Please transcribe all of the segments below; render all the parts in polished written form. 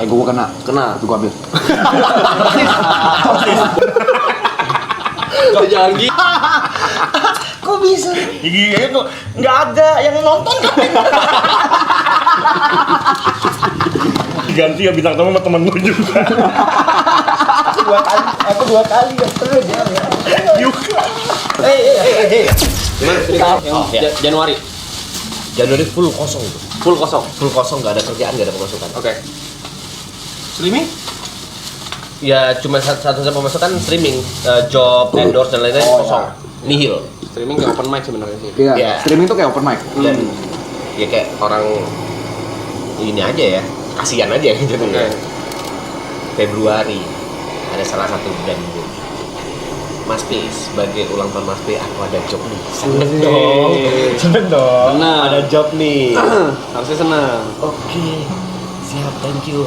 Gue kena, itu gue ambil. Jangan gitu. Kok bisa? Iya kok nggak ada yang nonton kan? Diganti ya bintang tamu sama temen lu juga. Aku dua kali ya terus ya. Yuk. Januari full kosong itu. Full kosong, nggak ada kerjaan, nggak ada pemasukan. Oke. Streaming? Ya cuma satu-satunya pemasukan streaming, job, endorse dan lain-lain kosong, nihil. Streaming kayak open mic sebenarnya sih. Iya, Iya. streaming tuh kayak open mic. Dan ya kayak orang ini aja ya, kasihan aja gitu. Oke. Februari ada salah satu brand gue, Mas P, sebagai ulang tahun Mas P, aku ada job nih. Seneng dong. Seneng. Ada job nih. Harusnya senang. Oke, siap, thank you.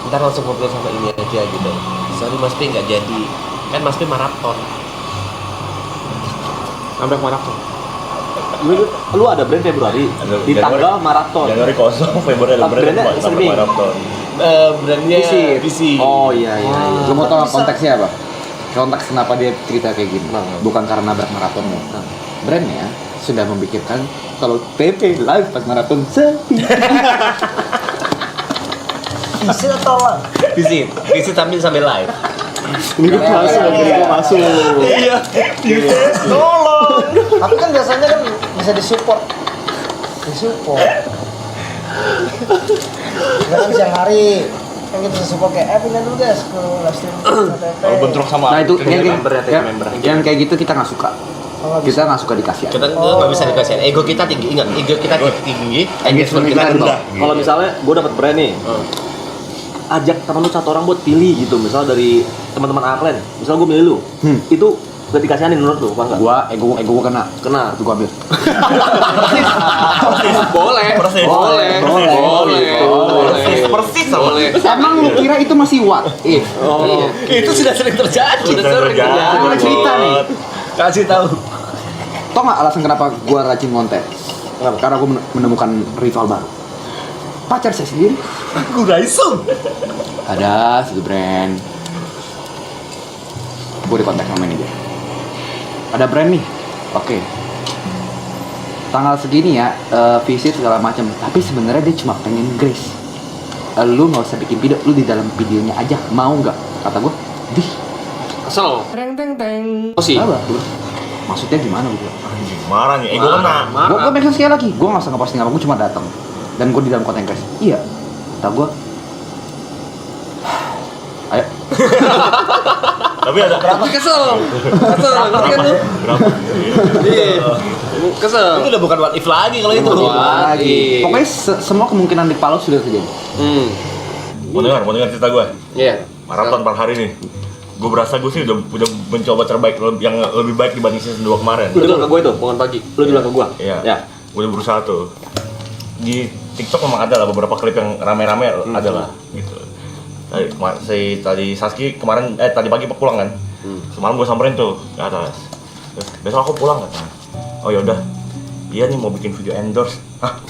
Ntar langsung ngobrol sama ini aja gitu. Sorry Mas P nggak jadi, kan Mas P maraton. Sampai maraton. Lu ada brand Februari di tanggal maraton. Januari kosong, Februari ada brand Brandnya sampai streaming. maraton. Brandnya PC. Oh iya. Lu mau tau konteksnya apa? Konteks kenapa dia cerita kayak gini? Bukan karena nabrak maratonnya. Brandnya sudah memikirkan kalau PP live pas maraton sepi. Bisa tolong. PC sambil live. Ini gue masuk. Iya. Tolong. Tapi kan biasanya kan bisa disupport. Kan siang hari kan kita bisa support kayak pindah dulu guys ke live stream Kalau bentrok sama Nah itu member. yang kayak gitu kita nggak suka. Kita nggak suka dikasih. Kita nggak bisa dikasih. Ego kita tinggi, ingat. Ego kita tinggi. Engagement kita rendah. Kalau misalnya gue dapat brand nih, ajak teman lu satu orang buat pilih gitu, misalnya dari teman-teman Aklen, misalnya gue milih lu, itu gak dikasihanin menurut lu, apa enggak? Ego gua kena, itu gua ambil. Boleh. persis sama. Emang lu kira itu masih what if? Itu sudah sering terjadi. Gua cerita nih. Kasih tahu. Tau nggak alasan kenapa gua rajin konten? Karena gua menemukan rival baru. Pacar saya sendiri. Aku Raisung. Ada satu brand. Gue di kontak sama manajer. Ada brand nih. Oke. Tanggal segini ya, visit segala macam. Tapi sebenarnya dia cuma pengen grace. Lu nggak usah bikin video, lu di dalam videonya aja. Mau nggak? Kata gue. Dih. Kesel. Oh sih. Apa? Maksudnya gimana gitu? Marah nih, ego kena. Gue make sense sekali lagi. Gue nggak usah ngeposting apa, gue cuma datang. Dan gue di dalam konten grace. Iya. Kata gue. Ayo. Tapi ada Kesel ngerti kan lu? Iya. Kesel. Itu udah bukan what if lagi kalau itu. Lagi. Pokoknya semua kemungkinan di Palu sudah terjadi. mau dengar cerita gue. Iya. Maraton per hari nih. Gue berasa gue sih udah mencoba terbaik yang lebih baik dibanding season 2 kemarin. Lu bilang ke gue itu, bangun pagi. Lu bilang ke gue. Iya. Ya. Gue udah berusaha tuh. Di TikTok memang ada lah beberapa klip yang rame-rame ada lah gitu. Tadi Saski kemarin tadi pagi pulang kan. Semalam gue samperin tuh ke atas. Terus, besok aku pulang katanya. Oh ya udah. Iya nih mau bikin video endorse. Hah?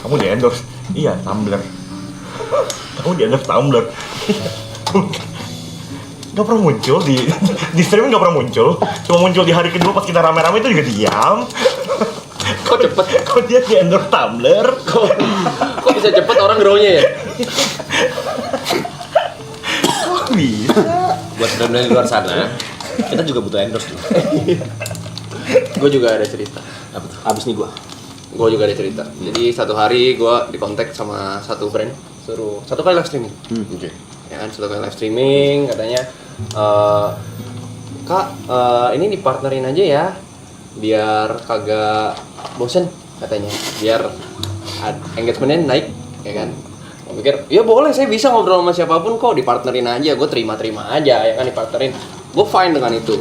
Kamu di endorse? Iya, Tumblr. Kamu di endorse Tumblr. Gak pernah muncul di streaming, gak pernah muncul. Cuma muncul di hari kedua pas kita rame-rame itu juga diam. Kok cepet? Kok dia di endorse Tumblr? Kok bisa cepet orang grow-nya ya? Kok bisa? Buat brand-brand di luar sana, kita juga butuh endorse tuh. Gue juga ada cerita. Abis nih gue. Gue juga ada cerita. Jadi satu hari gue dikontak sama satu brand, suruh satu kali live streaming. Oke. Ya kan, satu kali live streaming katanya, Kak, ini dipartnerin aja ya, biar kagak bosen katanya, biar engagementnya naik, ya kan? Gue pikir, ya boleh, saya bisa ngobrol sama siapapun kok, dipartnerin aja, gue terima aja, ya kan, dipartnerin, gue fine dengan itu,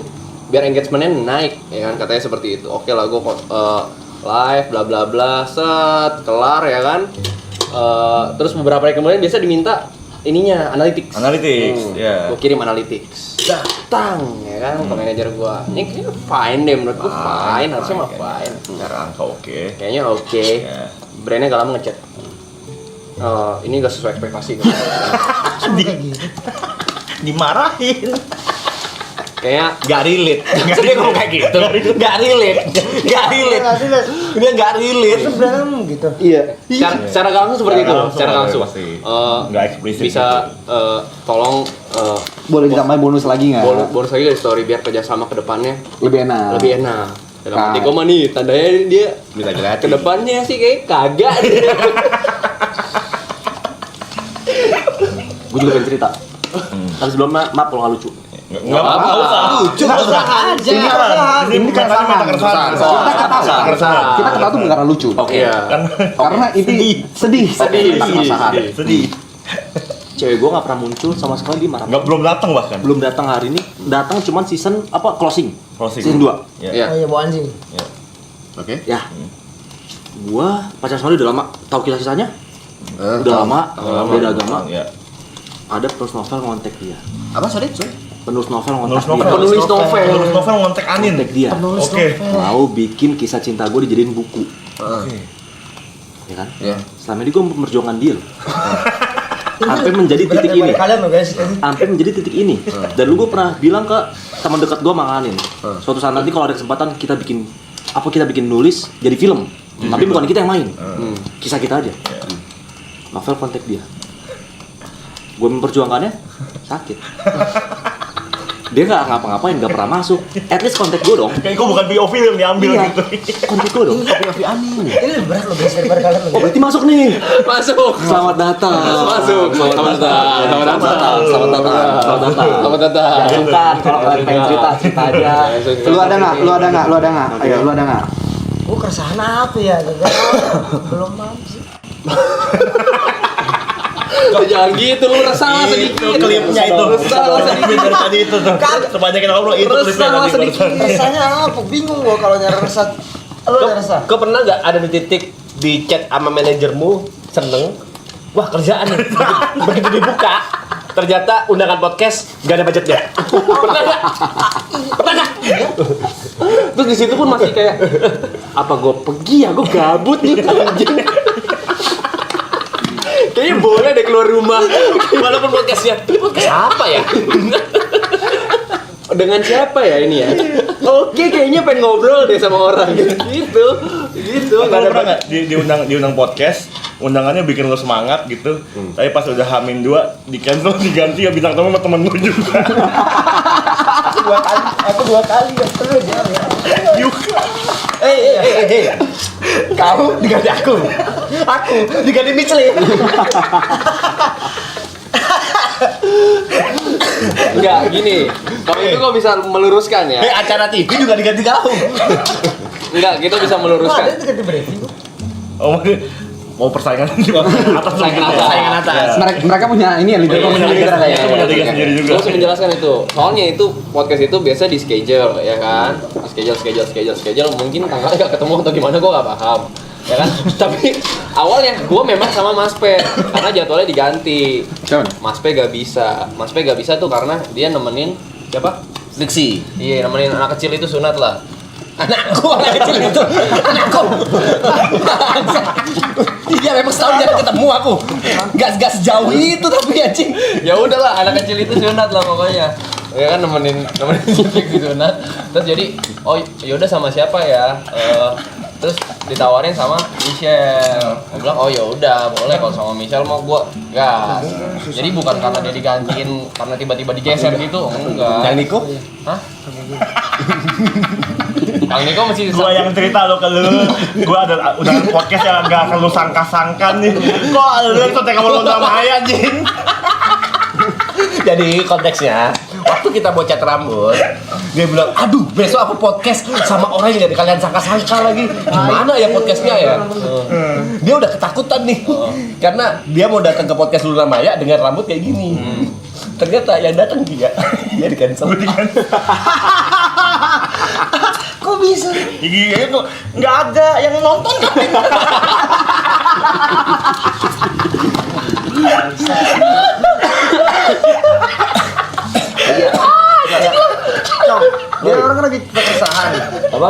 biar engagementnya naik, ya kan, katanya seperti itu. Oke lah, gue live, bla bla bla, set, kelar, ya kan. Terus beberapa hari kemudian biasa diminta ininya analytics, ya. gue kirim analytics, datang ya kan ke manajer gue, ini kayaknya fine deh menurut gue, fine, harusnya mah fine, Cara angka oke. kayaknya oke. Ya. Brandnya gak lama ngechat, ini nggak sesuai ekspektasi. Dimarahin. Kayak Gak relate. Dia ngomong kayak gitu. Gak relate. Dia gak relate. Sebenarnya gitu. Iya. secara gak langsung seperti itu. Secara gak langsung. Pasti. Eh, Nggak eksplisit Bisa tolong Boleh ditambahin bonus lagi nggak? bonus lagi dari story biar kerjasama ke depannya Lebih enak. lebih enak. Dalam arti gue mah nih tandanya dia Bisa gratis. ke depannya sih kayak kagak. Gue juga pengen cerita. Tapi sebelumnya maaf kalau nggak lucu. Nggak apa-apa. Lucu aja. Ini keresahan. Keresahan. Kita ketawa tuh bukan karena lucu. Iya. Karena ini sedih. Sedih. Cewek gue nggak pernah muncul sama sekali di Maram. Belum datang bahkan. Belum datang hari ini. Datang cuman season closing. Closing. Season 2. Iya. Oh iya, bawa anjing. Oke. Ya. Gua pacar Sony udah lama. Tahu kisah-kisahnya? Udah lama. Beda agama. Ya. Ada penulis novel ngontek dia. Apa sorry? Penulis novel Penulis ngontek dia. novel. Penulis novel. Penulis novel ngontek Anin. Ngontek dia. Oke. Mau bikin kisah cinta gue dijadiin buku. Ya kan? Iya. Selama ini gue memperjuangkan dia loh. Sampai menjadi titik ini. Kalian loh guys. Sampai menjadi titik ini. Dan lu gue pernah bilang ke teman dekat gue Manganin. Suatu saat nanti kalau ada kesempatan kita bikin nulis jadi film. Tapi bukan kita yang main. Kisah kita aja. Novel kontak dia. Gue memperjuangkannya sakit. Dia nggak ngapa-ngapain, nggak pernah masuk. At least kontak gue dong. Kayak kok bukan POV yang diambil Iya, gitu. kontak gue dong. Kopi Anin. Ini lebih berat loh guys daripada kalian loh. Oh berarti masuk nih. Masuk. Selamat datang. Masuk. Selamat datang. Selamat datang. Selamat datang. Selamat datang. Selamat datang. Ya bukan, kalau kalian pengen cerita aja. Lu ada nggak? Ayo, lu ada nggak? Oh keresahan apa ya? Belum mampu sih. Jangan gitu, lu resah sedikit. Klipnya itu. Resah sedikit. Dari tadi itu tuh. Sepanjang kita ngobrol itu klipnya Resah tadi. sedikit. Resahnya apa? Bingung gua kalau nyari resah. Lo ada resah? Kau pernah nggak ada di titik di chat sama manajermu seneng? Wah kerjaan nih. Begitu dibuka, ternyata undangan podcast nggak ada budgetnya. Pernah nggak? Pernah nggak? Terus di situ pun masih kayak apa gue pergi ya, gue gabut nih anjing. Kayaknya boleh deh keluar rumah. Walaupun podcastnya, ini podcast apa ya? Dengan siapa ya ini ya? Oke, kayaknya pengen ngobrol deh sama orang gitu. Atau Nggak lu ada pernah nggak diundang podcast, undangannya bikin lu semangat gitu, tapi pas udah H-2 di cancel diganti ya bintang tamu sama temen lu juga. Aku dua kali ya terus ya. Juga. Hei, kamu diganti aku diganti Michelin. Enggak, gini. Kalau itu kok bisa meluruskan ya? Acara TV juga diganti kamu. Enggak, kita bisa Ada meluruskan. ganti briefing. Oh, mau persaingan atas Saingan atas. Mereka punya ini ya, leader community Iya, kayaknya. itu punya tiga sendiri juga. Gue harus menjelaskan itu. Soalnya itu podcast itu biasa di schedule ya kan. Schedule mungkin tanggalnya gak ketemu atau gimana gue gak paham. Ya kan? Tapi awalnya gue memang sama Mas P karena jadwalnya diganti. Siapa? Mas P gak bisa. Mas P gak bisa tuh karena dia nemenin siapa? Diksi. Iya, nemenin anak kecil itu sunat lah. Anak kecil itu. Anakku. Iya memang setahun jarang ketemu aku. Gak sejauh itu tapi anjing. Ya udahlah, anak kecil itu sunat lah pokoknya. Ya kan nemenin di sunat. Terus jadi, oh yaudah sama siapa ya? Terus ditawarin sama Michelle. Gue bilang, oh ya udah boleh kalau sama Michelle mau gue gas. Jadi bukan karena dia digantiin karena tiba-tiba digeser gitu, enggak. Yang Niko? Hah? Kang Niko masih Gua yang cerita lo ke lu, gua ada undangan podcast yang gak akan lu sangka-sangkan nih. Kok lu yang kontak sama Luna Maya anjing? Jadi konteksnya, waktu kita mau cat rambut, dia bilang, aduh besok aku podcast sama orang yang gak kalian sangka-sangka lagi. Gimana ya podcastnya ya? Dia udah ketakutan nih, karena dia mau datang ke podcast Luna Maya dengan rambut kayak gini. Ternyata yang datang dia di cancel. Kok bisa? Iya kok nggak ada yang nonton kan? Cong, dia orang kan lagi keresahan. Apa?